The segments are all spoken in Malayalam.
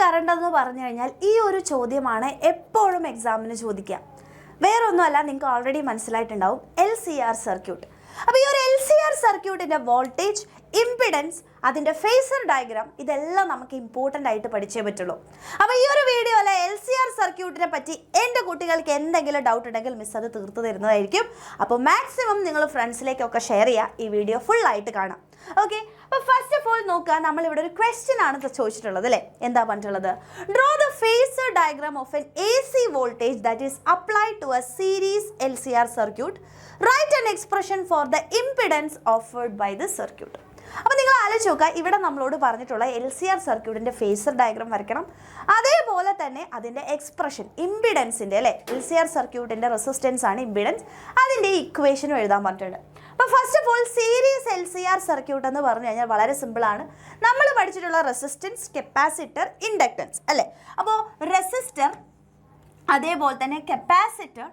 കറണ്ട് എന്ന് പറഞ്ഞു കഴിഞ്ഞാൽ ഈ ഒരു ചോദ്യമാണ് എപ്പോഴും എക്സാമിന് ചോദിക്കുക. വേറൊന്നുമല്ല, നിങ്ങൾക്ക് ഓൾറെഡി മനസ്സിലായിട്ടുണ്ടാവും, LCR സർക്യൂട്ട്. അപ്പോൾ ഈ ഒരു LCR സർക്യൂട്ടിൻ്റെ വോൾട്ടേജ്, ഇംപിഡൻസ്, അതിൻ്റെ ഫേസർ ഡയഗ്രാം, ഇതെല്ലാം നമുക്ക് ഇമ്പോർട്ടൻ്റ് ആയിട്ട് പഠിച്ചേ പറ്റുള്ളൂ. അപ്പോൾ ഈ ഒരു വീഡിയോയിലെ LCR സർക്യൂട്ടിനെ പറ്റി എൻ്റെ കുട്ടികൾക്ക് എന്തെങ്കിലും ഡൗട്ട് ഉണ്ടെങ്കിൽ മിസ് അത് തീർത്ത് തരുന്നതായിരിക്കും. അപ്പോൾ മാക്സിമം നിങ്ങൾ ഫ്രണ്ട്സിലേക്കൊക്കെ ഷെയർ ചെയ്യുക, ഈ വീഡിയോ ഫുള്ളായിട്ട് കാണാം. ഓക്കെ, അപ്പോൾ ഫസ്റ്റ് ഓഫ് ഓൾ നോക്കുക, നമ്മളിവിടെ ഒരു ക്വസ്റ്റ്യൻ ആണ് ചോദിച്ചിട്ടുള്ളത് അല്ലേ. എന്താ പറഞ്ഞിട്ടുള്ളത്? Draw the phasor diagram of an AC voltage that is applied to a series LCR circuit. Right an expression for the impedance offered by the circuit. അപ്പോൾ നിങ്ങൾ ആലോചിച്ച് നോക്കുക, ഇവിടെ നമ്മളോട് പറഞ്ഞിട്ടുള്ള LCR സർക്യൂട്ടിൻ്റെ ഫേസർ ഡയഗ്രാം വരയ്ക്കണം. അതേപോലെ തന്നെ അതിൻ്റെ എക്സ്പ്രഷൻ, ഇംപിഡൻസിൻ്റെ അല്ലേ, LCR സർക്യൂട്ടിൻ്റെ റെസിസ്റ്റൻസ് ആണ് ഇംപിഡൻസ്, അതിൻ്റെ ഇക്വേഷനും എഴുതാൻ പറഞ്ഞിട്ടുണ്ട്. അപ്പോൾ first of all series LCR circuit എന്ന് പറഞ്ഞു കഴിഞ്ഞാൽ വളരെ സിമ്പിളാണ്. നമ്മൾ പഠിച്ചിട്ടുള്ള റെസിസ്റ്റൻസ്, കപ്പാസിറ്റർ, ഇൻഡക്റ്റൻസ് അല്ലേ. അപ്പോൾ റെസിസ്റ്റർ, അതേപോലെ തന്നെ കപ്പാസിറ്റർ,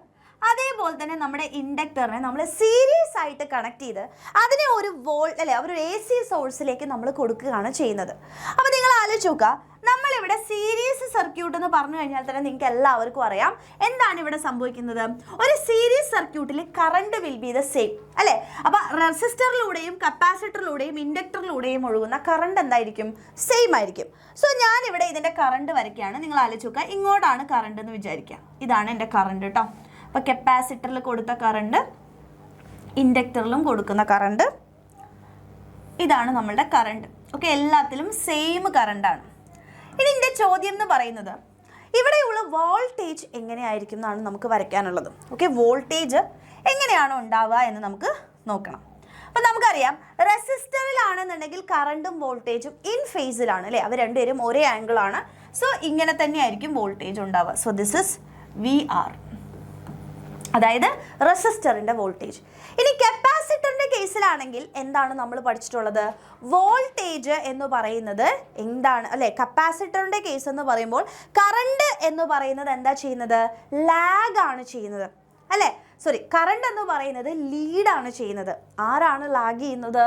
അതേപോലെ തന്നെ നമ്മുടെ ഇൻഡക്ടറിനെ നമ്മൾ സീരീസ് ആയിട്ട് കണക്ട് ചെയ്ത് അതിനെ ഒരു വോൾട്ട് അല്ലെ ഒരു AC സോഴ്സിലേക്ക് നമ്മൾ കൊടുക്കുകയാണ് ചെയ്യുന്നത്. അപ്പോൾ നിങ്ങൾ ആലോചിച്ച് നോക്കുക, നമ്മളിവിടെ സീരീസ് സർക്യൂട്ട് എന്ന് പറഞ്ഞു കഴിഞ്ഞാൽ തന്നെ നിങ്ങൾക്ക് എല്ലാവർക്കും അറിയാം എന്താണ് ഇവിടെ സംഭവിക്കുന്നത്. ഒരു സീരീസ് സർക്യൂട്ടിൽ current will be the same അല്ലേ. അപ്പോൾ റെസിസ്റ്ററിലൂടെയും കപ്പാസിറ്ററിലൂടെയും ഇൻഡക്ടറിലൂടെയും ഒഴുകുന്ന കറണ്ട് എന്തായിരിക്കും? സെയിം ആയിരിക്കും. സോ ഞാനിവിടെ ഇതിൻ്റെ കറണ്ട് വരയ്ക്കുകയാണ്. നിങ്ങൾ ആലോചിച്ച് നോക്കുക, ഇങ്ങോട്ടാണ് കറണ്ട് എന്ന് വിചാരിക്കുക. ഇതാണ് എൻ്റെ കറണ്ട് കേട്ടോ. അപ്പോൾ കപ്പാസിറ്ററിൽ കൊടുത്ത കറണ്ട്, ഇൻഡക്ടറിലും കൊടുക്കുന്ന കറണ്ട്, ഇതാണ് നമ്മളുടെ കറണ്ട്. ഓക്കെ, എല്ലാത്തിലും സെയിം കറണ്ടാണ്. ഇനി ഇതിൻ്റെ ചോദ്യം എന്ന് പറയുന്നത് ഇവിടെയുള്ള വോൾട്ടേജ് എങ്ങനെയായിരിക്കും എന്നാണ് നമുക്ക് വരയ്ക്കാനുള്ളത്. ഓക്കെ, വോൾട്ടേജ് എങ്ങനെയാണോ ഉണ്ടാവുക എന്ന് നമുക്ക് നോക്കണം. അപ്പോൾ നമുക്കറിയാം, റെസിസ്റ്ററിലാണെന്നുണ്ടെങ്കിൽ കറണ്ടും വോൾട്ടേജും ഇൻ ഫേസിലാണ് അല്ലേ, അവർ രണ്ടുപേരും ഒരേ ആംഗിളാണ്. സോ ഇങ്ങനെ തന്നെയായിരിക്കും വോൾട്ടേജ് ഉണ്ടാവുക. സോ ദിസ് ഇസ് VR, അതായത് റെസിസ്റ്ററിൻ്റെ വോൾട്ടേജ്. ഇനി കപ്പാസിറ്ററിൻ്റെ കേസിലാണെങ്കിൽ എന്താണ് നമ്മൾ പഠിച്ചിട്ടുള്ളത്? വോൾട്ടേജ് എന്ന് പറയുന്നത് എന്താണ് അല്ലേ. കപ്പാസിറ്ററിൻ്റെ കേസ് എന്ന് പറയുമ്പോൾ കറണ്ട് എന്ന് പറയുന്നത് എന്താ ചെയ്യുന്നത്? ലാഗ് ആണ് ചെയ്യുന്നത് അല്ലേ. സോറി, കറണ്ട് എന്ന് പറയുന്നത് ലീഡാണ് ചെയ്യുന്നത്. ആരാണ് ലാഗ് ചെയ്യുന്നത്?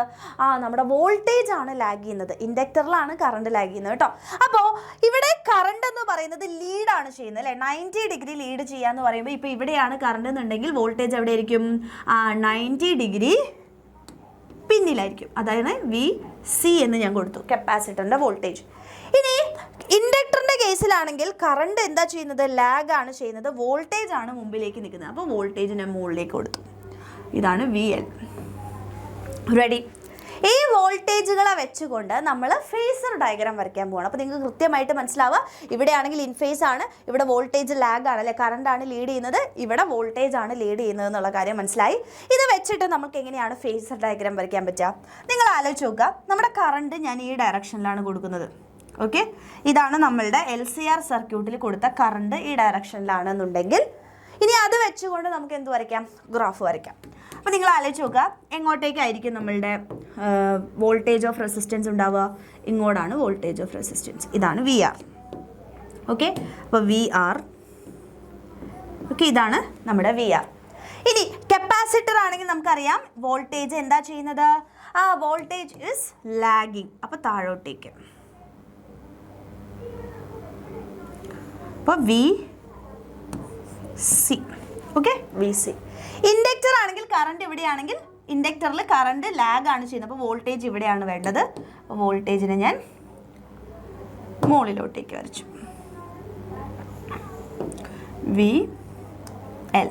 നമ്മുടെ വോൾട്ടേജ് ആണ് ലാഗ് ചെയ്യുന്നത്. ഇൻഡക്ടറിലാണ് കറണ്ട് ലാഗ് ചെയ്യുന്നത് കേട്ടോ. അപ്പോൾ ഇവിടെ കറണ്ട് എന്ന് പറയുന്നത് ലീഡാണ് ചെയ്യുന്നത് അല്ലേ. 90 ഡിഗ്രി ലീഡ് ചെയ്യാന്ന് പറയുമ്പോൾ ഇപ്പോൾ ഇവിടെയാണ് കറണ്ട് എന്നുണ്ടെങ്കിൽ വോൾട്ടേജ് എവിടെ ആയിരിക്കും? 90 ഡിഗ്രി പിന്നിലായിരിക്കും. അതായത് VC എന്ന് ഞാൻ കൊടുത്തു, കപ്പാസിറ്ററിൻ്റെ വോൾട്ടേജ്. ഇനി ഇൻഡക്ടറിൻ്റെ കേസിലാണെങ്കിൽ കറണ്ട് എന്താ ചെയ്യുന്നത്? ലാഗ് ആണ് ചെയ്യുന്നത്. വോൾട്ടേജ് ആണ് മുമ്പിലേക്ക് നിൽക്കുന്നത്. അപ്പോൾ വോൾട്ടേജിനെ മുകളിലേക്ക് കൊടുത്തു. ഇതാണ് VL. റെഡി? ഈ വോൾട്ടേജുകളെ വെച്ചുകൊണ്ട് നമ്മൾ ഫേസർ ഡയഗ്രാം വരയ്ക്കാൻ പോകണം. അപ്പോൾ നിങ്ങൾക്ക് കൃത്യമായിട്ട് മനസ്സിലാവുക, ഇവിടെയാണെങ്കിൽ ഇൻ ഫേസ് ആണ്, ഇവിടെ വോൾട്ടേജ് ലാഗ് ആണ് അല്ലെ, കറണ്ടാണ് ലീഡ് ചെയ്യുന്നത്, ഇവിടെ വോൾട്ടേജ് ആണ് ലീഡ് ചെയ്യുന്നത് എന്നുള്ള കാര്യം മനസ്സിലായി. ഇത് വെച്ചിട്ട് നമുക്ക് എങ്ങനെയാണ് ഫേസർ ഡയഗ്രാം വരയ്ക്കാൻ പറ്റുക? നിങ്ങൾ ആലോചിച്ച് നോക്കുക, നമ്മുടെ കറണ്ട് ഞാൻ ഈ ഡയറക്ഷനിലാണ് കൊടുക്കുന്നത്. ഓക്കെ, ഇതാണ് നമ്മളുടെ LCR സർക്യൂട്ടിൽ കൊടുത്ത കറണ്ട് ഈ ഡയറക്ഷനിലാണെന്നുണ്ടെങ്കിൽ ഇനി അത് വെച്ചുകൊണ്ട് നമുക്ക് എന്ത് വരയ്ക്കാം? ഗ്രാഫ് വരയ്ക്കാം. അപ്പോൾ നിങ്ങൾ ആലോചിച്ച് നോക്കുക, എങ്ങോട്ടേക്കായിരിക്കും നമ്മളുടെ വോൾട്ടേജ് ഓഫ് റെസിസ്റ്റൻസ് ഉണ്ടാവുക? ഇങ്ങോട്ടാണ് വോൾട്ടേജ് ഓഫ് റെസിസ്റ്റൻസ്. ഇതാണ് VR. ഓക്കെ, അപ്പോൾ VR. ഓക്കെ, ഇതാണ് നമ്മുടെ VR. ഇനി കപ്പാസിറ്റർ ആണെങ്കിൽ നമുക്കറിയാം വോൾട്ടേജ് എന്താ ചെയ്യുന്നത്? Voltage is lagging. അപ്പോൾ താഴോട്ടേക്ക്. അപ്പോൾ VC. Okay, VC. ഇൻഡക്ടർ ആണെങ്കിൽ കറണ്ട് ഇവിടെയാണെങ്കിൽ ഇൻഡക്ടറിൽ കറണ്ട് ലാഗ് ആണ് ചെയ്യുന്നത്. അപ്പോൾ വോൾട്ടേജ് ഇവിടെയാണ് വേണ്ടത്. അപ്പോൾ വോൾട്ടേജിനെ ഞാൻ മുകളിലോട്ടേക്ക് വരച്ചു. VL.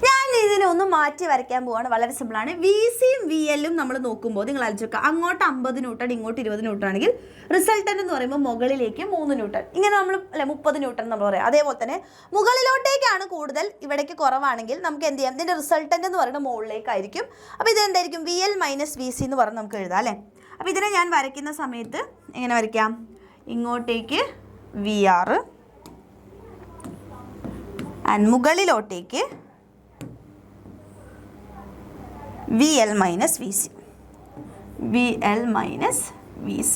ഞാൻ ഇതിനെ ഒന്ന് മാറ്റി വരയ്ക്കാൻ പോവാണ്. വളരെ സിമ്പിളാണ്. VCയും VLും നമ്മൾ നോക്കുമ്പോൾ നിങ്ങൾ ആലോചിക്കുക, അങ്ങോട്ട് 50 ന്യൂട്ടൺ, ഇങ്ങോട്ട് 20 ന്യൂട്ടൺ ആണെങ്കിൽ റിസൾട്ടൻ്റ് എന്ന് പറയുമ്പോൾ മുകളിലേക്ക് 3 ന്യൂട്ടൺ, ഇങ്ങനെ നമ്മൾ അല്ലെ 30 ന്യൂട്ടൺ നമ്മൾ പറയാം. അതേപോലെ തന്നെ മുകളിലോട്ടേക്കാണ് കൂടുതൽ, ഇവിടേക്ക് കുറവാണെങ്കിൽ നമുക്ക് എന്ത് ചെയ്യാം? ഇതിൻ്റെ റിസൾട്ടൻ്റ് എന്ന് പറയുന്നത് മുകളിലേക്കായിരിക്കും. അപ്പോൾ ഇതെന്തായിരിക്കും? VL - VC എന്ന് പറഞ്ഞ് നമുക്ക് എഴുതാം അല്ലേ. അപ്പോൾ ഇതിനെ ഞാൻ വരയ്ക്കുന്ന സമയത്ത് എങ്ങനെ വരയ്ക്കാം? ഇങ്ങോട്ടേക്ക് VR and മുകളിലോട്ടേക്ക് VL - VC. VL - VC.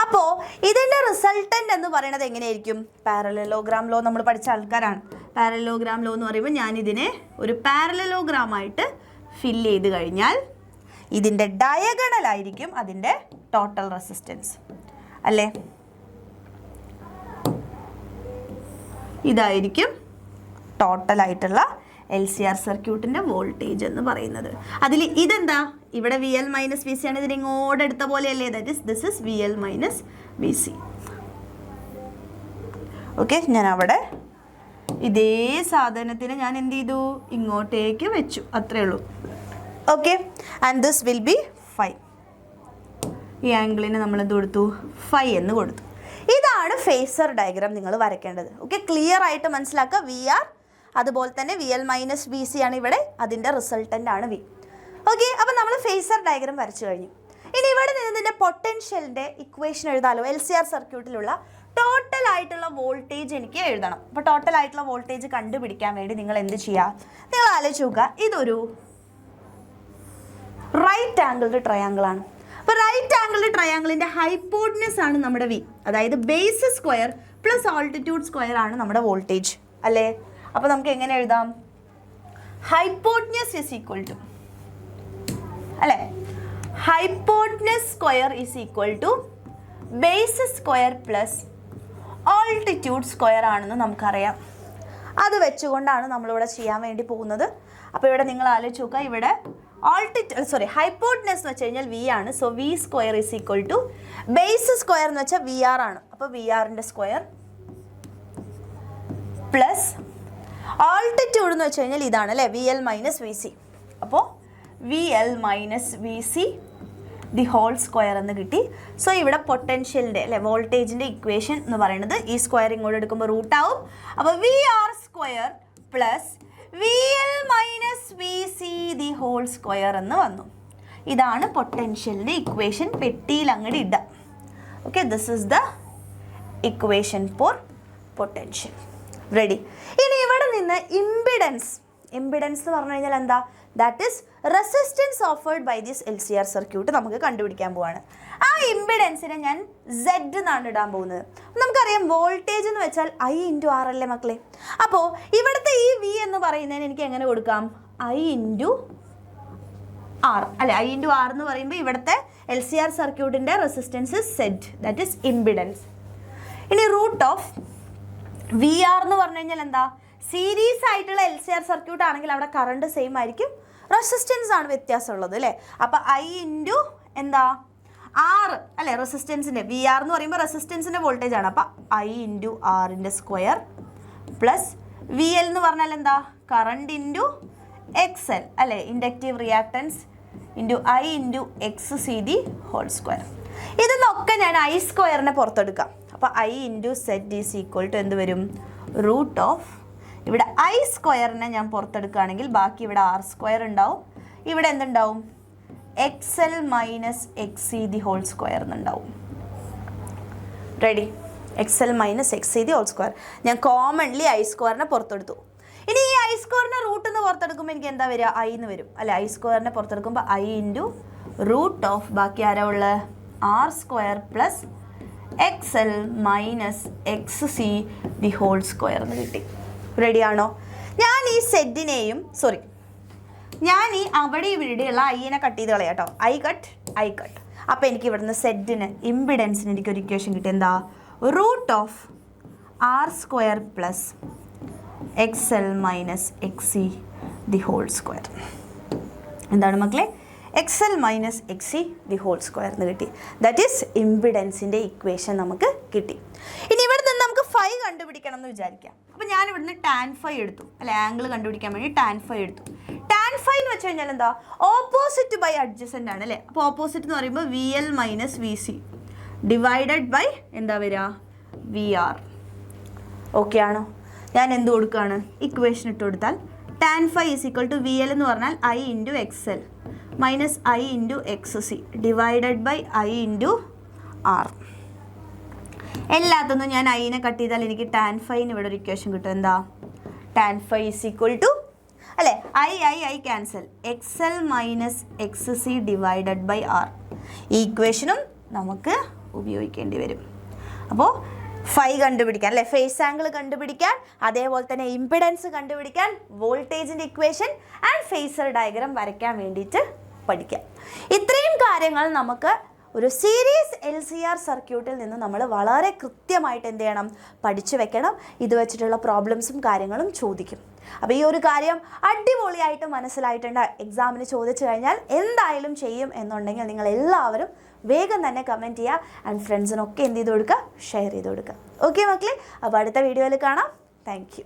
അപ്പോൾ ഇതിൻ്റെ റിസൾട്ടൻ്റ് എന്ന് പറയുന്നത് എങ്ങനെയായിരിക്കും? പാരലലോഗ്രാം ലോ നമ്മൾ പഠിച്ച ആൾക്കാരാണ്. പാരലലോഗ്രാം ലോ എന്ന് പറയുമ്പോൾ ഞാനിതിനെ ഒരു പാരലലോഗ്രാമായിട്ട് ഫില്ല് ചെയ്ത് കഴിഞ്ഞാൽ ഇതിൻ്റെ ഡയഗണലായിരിക്കും അതിൻ്റെ ടോട്ടൽ റെസിസ്റ്റൻസ് അല്ലേ. ഇതായിരിക്കും ടോട്ടലായിട്ടുള്ള LCR സർക്യൂട്ടിൻ്റെ വോൾട്ടേജ് എന്ന് പറയുന്നത്. അതിൽ ഇതെന്താ, ഇവിടെ VL മൈനസ് VC ആണ്, ഇതിന് ഇങ്ങോട്ട് എടുത്ത പോലെയല്ലേ, this is VL minus VC. Okay, ഞാൻ അവിടെ ഇതേ സാധനത്തിന് ഞാൻ എന്ത് ചെയ്തു, ഇങ്ങോട്ടേക്ക് വെച്ചു, അത്രേ ഉള്ളൂ. Okay, and this will be 5. ഈ ആംഗിളിന് നമ്മൾ എന്ത് കൊടുത്തു, 5 എന്ന് കൊടുത്തു. ഇതാണ് ഫേസർ ഡയഗ്രാം നിങ്ങൾ വരയ്ക്കേണ്ടത്. ഓക്കെ, ക്ലിയർ ആയിട്ട് മനസ്സിലാക്കുക. VR അതുപോലെ തന്നെ VL മൈനസ് VC ആണ് ഇവിടെ, അതിൻ്റെ റിസൾട്ടൻ്റ് ആണ് V. ഓക്കെ, അപ്പോൾ നമ്മൾ ഫേസർ ഡയഗ്രാം വരച്ചു കഴിഞ്ഞു. ഇനി ഇവിടെ നിന്നതിൻ്റെ പൊട്ടൻഷ്യലിൻ്റെ ഇക്വേഷൻ എഴുതാമല്ലോ. LCR സർക്യൂട്ടിലുള്ള ടോട്ടൽ ആയിട്ടുള്ള വോൾട്ടേജ് എനിക്ക് എഴുതണം. അപ്പോൾ ടോട്ടൽ ആയിട്ടുള്ള വോൾട്ടേജ് കണ്ടുപിടിക്കാൻ വേണ്ടി നിങ്ങൾ എന്ത് ചെയ്യുക, നിങ്ങൾ ആലോചിച്ച് നോക്കുക, ഇതൊരു റൈറ്റ് ആംഗിൾഡ് ട്രയാങ്കിൾ ആണ്. അപ്പോൾ റൈറ്റ് ആംഗിൾഡ് ട്രയാങ്കിളിൻ്റെ ഹൈപ്പോട്ടനസ് ആണ് നമ്മുടെ V, അതായത് base square plus altitude square ആണ് നമ്മുടെ വോൾട്ടേജ് അല്ലേ. അപ്പോൾ നമുക്ക് എങ്ങനെ എഴുതാം, ഹൈപ്പോട്ടനസ് ഇസ് ഈക്വൽ ടു അല്ലേ, hypotenuse square is equal to base square plus altitude square ആണെന്ന് നമുക്കറിയാം. അത് വെച്ചുകൊണ്ടാണ് നമ്മളിവിടെ ചെയ്യാൻ വേണ്ടി പോകുന്നത്. അപ്പോൾ ഇവിടെ നിങ്ങൾ ആലോചിച്ച് നോക്കുക, ഇവിടെ ഹൈപ്പോട്ടനസ് എന്ന് വെച്ച് കഴിഞ്ഞാൽ V ആണ്. So V square is equal to base square എന്ന് വെച്ചാൽ VR ആണ്. അപ്പോൾ VRൻ്റെ സ്ക്വയർ പ്ലസ് ആൾട്ടിറ്റ്യൂഡ് എന്ന് വെച്ച് കഴിഞ്ഞാൽ ഇതാണ് അല്ലേ, VL മൈനസ് VC. അപ്പോൾ VL minus VC the whole square എന്ന് കിട്ടി. സോ ഇവിടെ പൊട്ടൻഷ്യലിൻ്റെ അല്ലെ വോൾട്ടേജിൻ്റെ ഇക്വേഷൻ എന്ന് പറയുന്നത് ഈ സ്ക്വയർ ഇങ്ങോട്ട് എടുക്കുമ്പോൾ റൂട്ട് ആവും. അപ്പോൾ VR square plus VL minus VC the whole square എന്ന് വന്നു. ഇതാണ് പൊട്ടൻഷ്യലിൻ്റെ ഇക്വേഷൻ. പെട്ടിയിൽ അങ്ങോട്ട് ഇടാം. Okay, this is the equation for potential. Ready. ഇനി ഇവിടെ നിന്ന് ഇമ്പിഡൻസ് എന്ന് പറഞ്ഞു കഴിഞ്ഞാൽ എന്താ, that is resistance offered by this LCR circuit നമുക്ക് കണ്ടുപിടിക്കാൻ പോവാണ്. ആ ഇമ്പിഡൻസിനെ ഞാൻ Z എന്നാണ് ഇടാൻ പോകുന്നത്. നമുക്കറിയാം വോൾട്ടേജ് എന്ന് വെച്ചാൽ I ഇൻറ്റു R അല്ലേ മക്കളെ. അപ്പോൾ ഇവിടുത്തെ ഈ V എന്ന് പറയുന്നതിന് എനിക്ക് എങ്ങനെ കൊടുക്കാം, I ഇൻറ്റു R അല്ലെ. I ഇൻറ്റു R എന്ന് പറയുമ്പോൾ ഇവിടുത്തെ LCR സർക്യൂട്ടിൻ്റെ resistance Z, that is impedance. ഇനി റൂട്ട് ഓഫ് VR എന്ന് പറഞ്ഞു കഴിഞ്ഞാൽ എന്താ, സീരീസ് ആയിട്ടുള്ള LCR സർക്യൂട്ട് ആണെങ്കിൽ അവിടെ കറണ്ട് സെയിം ആയിരിക്കും, റെസിസ്റ്റൻസ് ആണ് വ്യത്യാസമുള്ളത് അല്ലേ. അപ്പോൾ I ഇൻറ്റു എന്താ R അല്ലേ, റെസിസ്റ്റൻസിൻ്റെ VR എന്ന് പറയുമ്പോൾ റെസിസ്റ്റൻസിൻ്റെ വോൾട്ടേജ് ആണ്. അപ്പോൾ I ഇൻറ്റു Rൻ്റെ സ്ക്വയർ പ്ലസ് VL എന്ന് പറഞ്ഞാൽ എന്താ, കറണ്ട് ഇൻറ്റു XL അല്ലേ, inductive reactance into I into XC the whole square. ഇതെന്നൊക്കെ ഞാൻ I സ്ക്വയറിനെ പുറത്തെടുക്കാം. അപ്പോൾ I into Z is equal to എന്ത് വരും, റൂട്ട് ഓഫ്, ഇവിടെ I സ്ക്വയറിനെ ഞാൻ പുറത്തെടുക്കുകയാണെങ്കിൽ ബാക്കി ഇവിടെ R സ്ക്വയർ ഉണ്ടാവും, ഇവിടെ എന്തുണ്ടാവും, XL minus XC the whole square എന്നുണ്ടാവും. Ready, XL minus XC the whole square. ഞാൻ കോമൺലി I സ്ക്വയറിനെ പുറത്തെടുത്തു. ഇനി ഈ I സ്ക്വയറിനെ റൂട്ട് എന്ന് പുറത്തെടുക്കുമ്പോൾ എനിക്ക് എന്താ വരിക, I എന്ന് വരും അല്ലെ. I സ്ക്വയറിനെ പുറത്തെടുക്കുമ്പോൾ I ഇൻറ്റു റൂട്ട് ഓഫ് ബാക്കി ആരാ ഉള്ളത്, R square plus XL minus XC the whole square എന്ന് കിട്ടി. റെഡിയാണോ? ഞാൻ ഈ സെറ്റിനെയും ഞാൻ ഈ അവിടെ ഇവിടെയുള്ള ഐനെ കട്ട് ചെയ്ത് കളയാം കേട്ടോ. I cut. അപ്പോൾ എനിക്ക് ഇവിടുന്ന് സെറ്റിന് ഇമ്പിഡൻസിന് എനിക്കൊരു ഇക്വേഷൻ കിട്ടി. എന്താ, root of R square plus XL minus XC the whole square. എന്താണ് മക്കളെ, XL minus XC the whole square എന്ന് കിട്ടി. ദാറ്റ് ഈസ് ഇമ്പിഡൻസിൻ്റെ ഇക്വേഷൻ നമുക്ക് കിട്ടി. ഇനി ഇവിടെ നിന്ന് നമുക്ക് ഫൈ കണ്ടുപിടിക്കണം എന്ന് വിചാരിക്കാം. അപ്പോൾ ഞാൻ ഇവിടുന്ന് tan phi എടുത്തു അല്ലെ, ആംഗിൾ കണ്ടുപിടിക്കാൻ വേണ്ടി tan phi എടുത്തു. tan phi എന്ന് വെച്ച് കഴിഞ്ഞാൽ എന്താ, ഓപ്പോസിറ്റ് ബൈ അഡ്ജസൻ്റ് ആണ് അല്ലേ. അപ്പോൾ ഓപ്പോസിറ്റ് എന്ന് പറയുമ്പോൾ VL minus VC divided by എന്താ വരിക, VR. ഓക്കെ ആണോ? ഞാൻ എന്ത് കൊടുക്കുകയാണ്, ഇക്വേഷൻ ഇട്ട് കൊടുത്താൽ tan phi is equal to VL എന്ന് പറഞ്ഞാൽ I into XL minus I into XC divided by I into R. എല്ലാത്തൊന്നും ഞാൻ ഐനെ കട്ട് ചെയ്താൽ എനിക്ക് tan phi ഇവിടെ ഒരു ഇക്വേഷൻ കിട്ടും. എന്താ, tan phi is equal to അല്ലേ, I cancel, XL minus XC divided by R. ഈ ഇക്വേഷനും നമുക്ക് ഉപയോഗിക്കേണ്ടി വരും. അപ്പോൾ ഫൈ കണ്ടുപിടിക്കാൻ അല്ലേ, ഫേസ് ആംഗിൾ കണ്ടുപിടിക്കാൻ, അതേപോലെ തന്നെ ഇമ്പിഡൻസ് കണ്ടുപിടിക്കാൻ, വോൾട്ടേജിൻ്റെ ഇക്വേഷൻ ആൻഡ് ഫേസർ ഡയഗ്രാം വരയ്ക്കാൻ വേണ്ടിയിട്ട് പഠിക്കാം. ഇത്രയും കാര്യങ്ങൾ നമുക്ക് ഒരു സീരീസ് LCR സർക്യൂട്ടിൽ നിന്ന് നമ്മൾ വളരെ കൃത്യമായിട്ട് എന്ത് ചെയ്യണം, പഠിച്ചു വെക്കണം. ഇത് വെച്ചിട്ടുള്ള പ്രോബ്ലംസും കാര്യങ്ങളും ചോദിക്കും. അപ്പോൾ ഈ ഒരു കാര്യം അടിപൊളിയായിട്ട് മനസ്സിലായിട്ടുണ്ട്. എക്സാമിന് ചോദിച്ചു കഴിഞ്ഞാൽ എന്തായാലും ചെയ്യും എന്നുണ്ടെങ്കിൽ നിങ്ങൾ എല്ലാവരും വേഗം തന്നെ കമൻറ്റ് ചെയ്യുക. ആൻഡ് ഫ്രണ്ട്സിനൊക്കെ എന്ത് ചെയ്ത് കൊടുക്കുക, ഷെയർ ചെയ്ത് കൊടുക്കുക. ഓക്കെ മക്കളെ, അപ്പോൾ അടുത്ത വീഡിയോയിൽ കാണാം. Thank you.